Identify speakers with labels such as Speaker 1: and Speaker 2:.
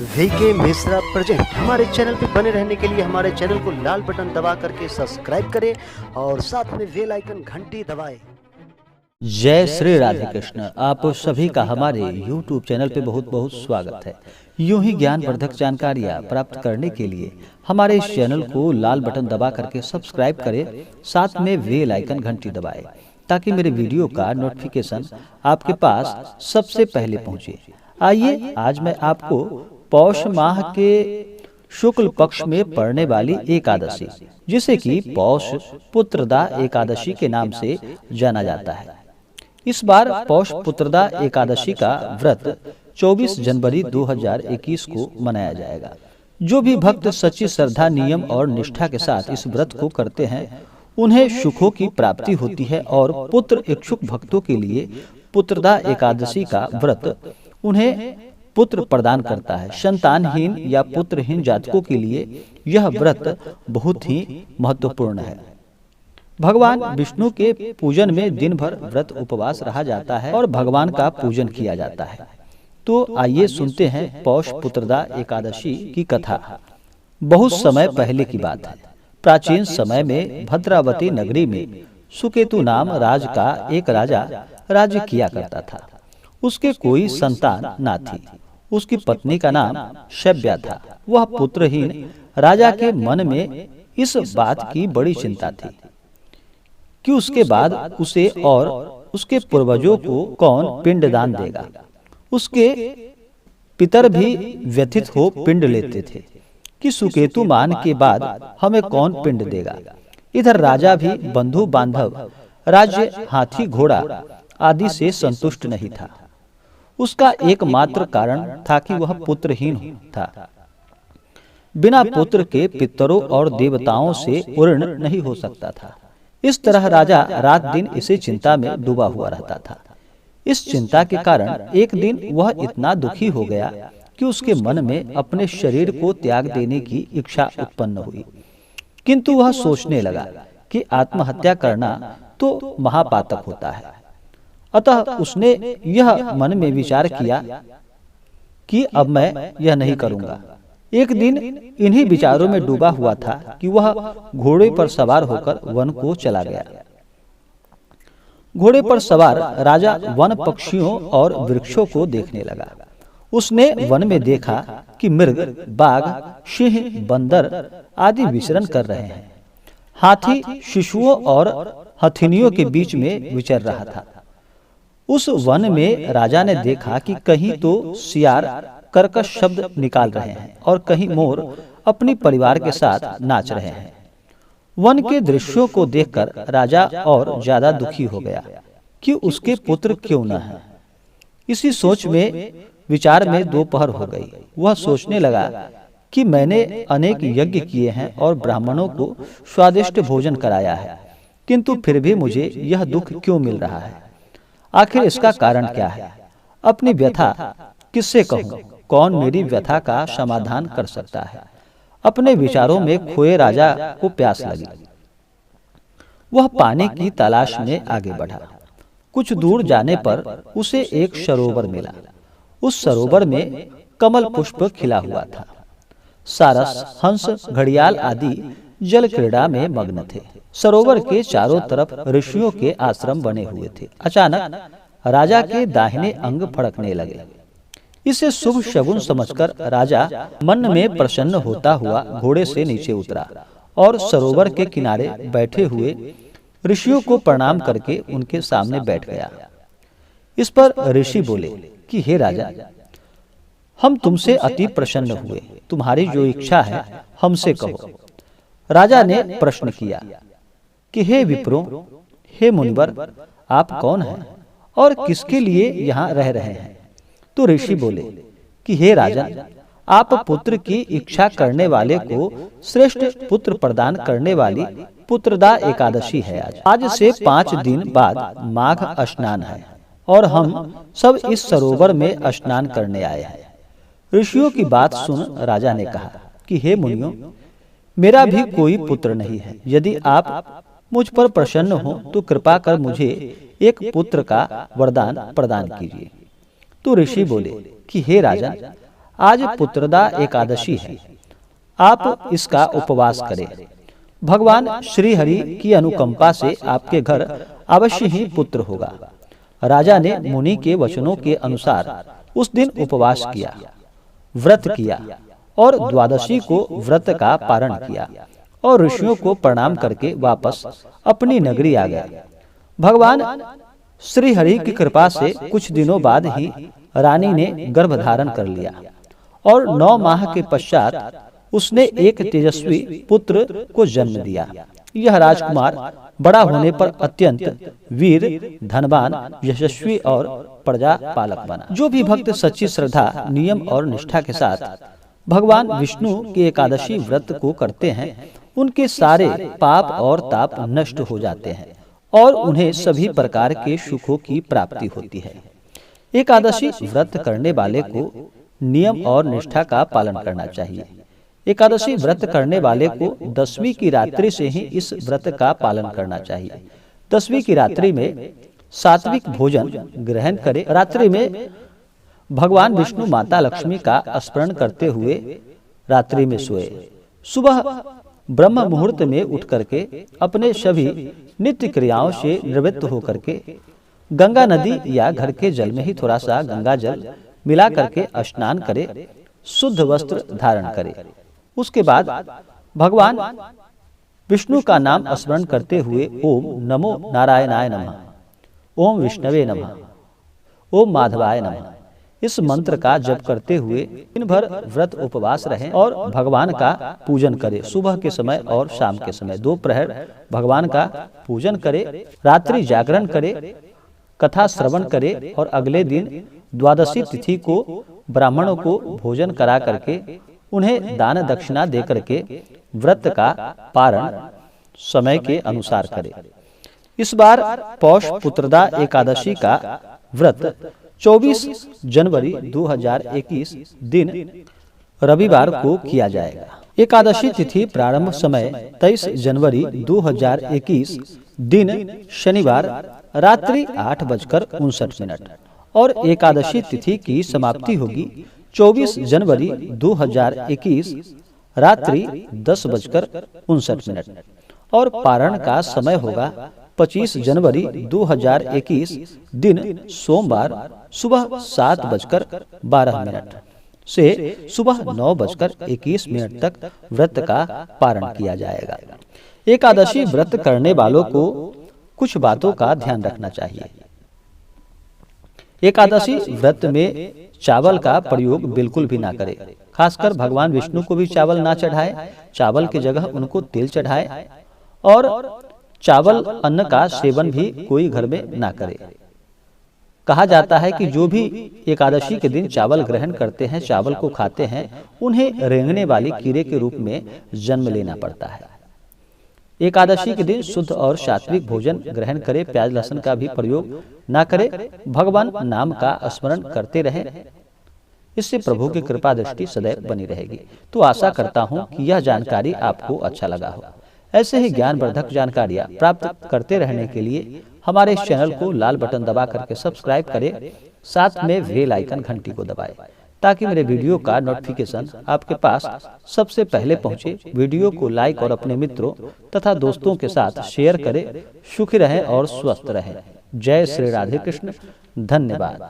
Speaker 1: VK Mishra present. हमारे channel पर बने रहने के लिए हमारे चैनल को लाल बटन दबा करके सब्सक्राइब करें और साथ में बेल आइकन घंटी दबाएं।
Speaker 2: जय श्री राधे कृष्ण। आप सभी का हमारे YouTube चैनल पे बहुत बहुत स्वागत है। यूं ही ज्ञानवर्धक जानकारियां प्राप्त करने के लिए हमारे इस चैनल को लाल बटन दबा करके सब्सक्राइब करें, साथ में बेल आइकन घंटी दबाएं ताकि मेरे वीडियो का नोटिफिकेशन आपके पास सबसे पहले पहुंचे। आइए आज मैं आपको पौष माह के शुक्ल पक्ष में पड़ने वाली एकादशी, जिसे कि पौष पुत्रदा एकादशी के नाम से जाना जाता है। इस बार पौष पुत्रदा एकादशी का व्रत 24 जनवरी 2021 को मनाया जाएगा। जो भी भक्त सच्ची श्रद्धा, नियम और निष्ठा के साथ इस व्रत को करते हैं उन्हें सुखों की प्राप्ति होती है और पुत्र इच्छुक भक्तों के लिए पुत्रदा एकादशी का व्रत उन्हें पुत्र प्रदान करता है। संतानहीन या पुत्रहीन जातकों के लिए यह व्रत बहुत ही महत्वपूर्ण है। भगवान विष्णु के पूजन में दिन भर व्रत उपवास रहा जाता है और भगवान का पूजन किया जाता है। तो आइए सुनते हैं पौष पुत्रदा एकादशी की कथा। बहुत समय पहले की बात है। प्राचीन समय में भद्रावती नगरी में सुकेतु नाम राज का एक राजा राज्य किया करता था। उसके कोई संतान ना थी। उसकी पत्नी का नाम शैव्या था। वह पुत्रहीन राजा के मन में इस बात की बड़ी चिंता थी कि उसके बाद उसे और उसके पूर्वजों को कौन पिंडदान देगा। उसके पितर भी व्यथित हो पिंड लेते थे कि सुकेतु मान के बाद हमें कौन पिंड देगा। इधर राजा भी बंधु बांधव, राज्य, हाथी, घोड़ा आदि से संतुष्ट नहीं था। उसका एकमात्र कारण था कि वह पुत्रहीन था। बिना पुत्र के पितरों और देवताओं से पूर्ण नहीं हो सकता था। इस तरह राजा रात दिन इसी चिंता में डूबा हुआ रहता था। इस चिंता के कारण एक दिन वह इतना दुखी हो गया कि उसके मन में अपने शरीर को त्याग देने की इच्छा उत्पन्न हुई। किंतु वह सोचने लगा कि आत्महत्या करना तो महापातक होता है। अतः उसने यह मन में विचार किया कि अब मैं यह नहीं करूंगा। एक दिन इन्हीं विचारों में डूबा हुआ था कि वह घोड़े पर सवार होकर वन को चला गया। घोड़े पर सवार राजा वन पक्षियों और वृक्षों को देखने लगा। उसने वन में देखा कि मृग, बाघ, सिंह, बंदर आदि विचरण कर रहे हैं। हाथी शिशुओं और हथिनियों के बीच में विचर रहा था। उस वन में राजा ने देखा कि कहीं तो सियार कर्कश शब्द निकाल रहे हैं और कहीं मोर अपनी परिवार के साथ नाच रहे हैं। वन के दृश्यों को देखकर राजा और ज्यादा दुखी हो गया कि उसके पुत्र क्यों न हैं। इसी सोच में विचार में दोपहर हो गई। वह सोचने लगा कि मैंने अनेक यज्ञ किए हैं और ब्राह्मणों को स्वादिष्ट भोजन कराया है, किंतु फिर भी मुझे यह दुख क्यों मिल रहा है। आखिर इसका कारण क्या है। अपनी व्यथा किससे कहूं, कौन मेरी व्यथा का समाधान कर सकता है। अपने विचारों में खोए राजा को प्यास लगी। वह पानी की तलाश में आगे बढ़ा। कुछ दूर जाने पर उसे एक सरोवर मिला। उस सरोवर में कमल पुष्प खिला हुआ था। सारस, हंस, घड़ियाल आदि जल क्रीड़ा में मग्न थे। सरोवर के चारों तरफ ऋषियों के आश्रम बने हुए थे। अचानक राजा के दाहिने अंग फड़कने लगे। इसे शुभ शगुन समझकर राजा मन में प्रसन्न होता हुआ घोड़े से नीचे उतरा और सरोवर के किनारे बैठे हुए ऋषियों को प्रणाम करके उनके सामने बैठ गया। इस पर ऋषि बोले कि हे राजा, हम तुमसे अति प्रसन्न हुए। तुम्हारी जो इच्छा है हमसे कहो। राजा ने प्रश्न किया कि हे विप्रों, हे मुनिवर, आप कौन हैं और किसके लिए यहाँ रह रहे हैं। तो ऋषि बोले कि हे राजन, आप पुत्र की इच्छा करने वाले को श्रेष्ठ पुत्र प्रदान करने वाली पुत्रदा एकादशी है। आज से 5 दिन बाद माघ स्नान है और हम सब इस सरोवर में स्नान करने आए हैं। ऋषियों की बात सुन राजा ने कहा कि हे मुनियों, मेरा भी कोई पुत्र नहीं है। यदि आप मुझ पर प्रसन्न हो तो कृपा कर मुझे एक पुत्र का वरदान प्रदान कीजिए। तो ऋषि बोले कि हे राजन, आज पुत्रदा एकादशी है, आप इसका उपवास करें। भगवान श्री हरि की अनुकंपा से आपके घर अवश्य ही पुत्र होगा। राजा ने मुनि के वचनों के अनुसार उस दिन उपवास किया, व्रत किया और द्वादशी को व्रत का पारण किया और ऋषियों को प्रणाम करके वापस अपनी नगरी आ गए। भगवान श्री हरि की कृपा से कुछ दिनों बाद ही रानी ने गर्भ धारण कर लिया और 9 माह के पश्चात उसने एक तेजस्वी पुत्र को जन्म दिया। यह राजकुमार बड़ा होने पर अत्यंत वीर, धनवान, यशस्वी और प्रजा पालक बना। जो भी भक्त सच्ची श्रद्धा, नियम और निष्ठा के साथ भगवान विष्णु के एकादशी व्रत को करते हैं, उनके सारे पाप और ताप नष्ट हो जाते हैं और उन्हें सभी प्रकार के सुखों की प्राप्ति होती है। एकादशी व्रत करने वाले को नियम और निष्ठा का पालन करना चाहिए। एकादशी व्रत करने वाले को 10वीं की रात्रि से ही इस व्रत का पालन करना चाहिए। 10वीं की रात्रि में सात्विक भोजन ग्रहण करे। रात्रि में भगवान विष्णु माता लक्ष्मी का स्मरण करते हुए रात्रि में सोए। सुबह ब्रह्म मुहूर्त में उठ करके अपने सभी नित्य क्रियाओं से निवृत्त होकर के गंगा नदी या घर के जल में ही थोड़ा सा गंगा जल मिला करके स्नान करे, शुद्ध वस्त्र धारण करे। उसके बाद भगवान विष्णु का नाम स्मरण करते हुए ओम नमो नारायणाय नमः, ओम विष्णवे नमः, ओम माधवाय नमः इस मंत्र का जप करते हुए दिन भर व्रत उपवास रहें और भगवान का पूजन करें। सुबह के समय और शाम के समय 2 प्रहर भगवान का पूजन करें, रात्रि जागरण करें, कथा श्रवण करें और अगले दिन द्वादशी तिथि को ब्राह्मणों को भोजन करा करके उन्हें दान दक्षिणा दे करके व्रत का पारण समय के अनुसार करें। इस बार पौष पुत्रदा एकादशी का व्रत 24 जनवरी 2021 दिन रविवार को किया जाएगा। एकादशी तिथि प्रारंभ समय 23 जनवरी 2021 दिन शनिवार रात्रि 8:59 और एकादशी तिथि की समाप्ति होगी 24 जनवरी 2021 रात्रि 10:59 और पारण का समय होगा 25 जनवरी 2021 दिन सोमवार सुबह 7:12 से सुबह 9:21 तक व्रत का पारण किया जाएगा। एकादशी व्रत करने वालों को कुछ बातों का ध्यान रखना चाहिए। एकादशी व्रत में चावल का प्रयोग बिल्कुल भी ना करें। खासकर भगवान विष्णु को भी चावल ना चढ़ाए, चावल की जगह उनको तेल चढ़ाए और चावल अन्न का सेवन भी कोई घर में ना करे। कहा जाता है कि जो भी एकादशी के दिन चावल ग्रहण करते हैं, चावल को खाते हैं, उन्हें रेंगने वाली कीड़े के रूप में जन्म लेना पड़ता है। एकादशी के दिन शुद्ध और सात्विक भोजन ग्रहण करें, प्याज लहसुन का भी प्रयोग ना करें, भगवान नाम का स्मरण करते रहें। इससे प्रभु की कृपा दृष्टि सदैव बनी रहेगी। तो आशा करता हूँ कि यह जानकारी आपको अच्छा लगा हो। ऐसे ही ज्ञानवर्धक जानकारियाँ प्राप्त करते रहने के लिए हमारे इस चैनल को लाल बटन दबा करके सब्सक्राइब करें, साथ में बेल आइकन घंटी को दबाएं ताकि मेरे वीडियो का नोटिफिकेशन आपके पास सबसे पहले पहुंचे। वीडियो को लाइक और अपने मित्रों तथा दोस्तों के साथ शेयर करें। सुखी रहें और स्वस्थ रहें। जय श्री राधे कृष्ण। धन्यवाद।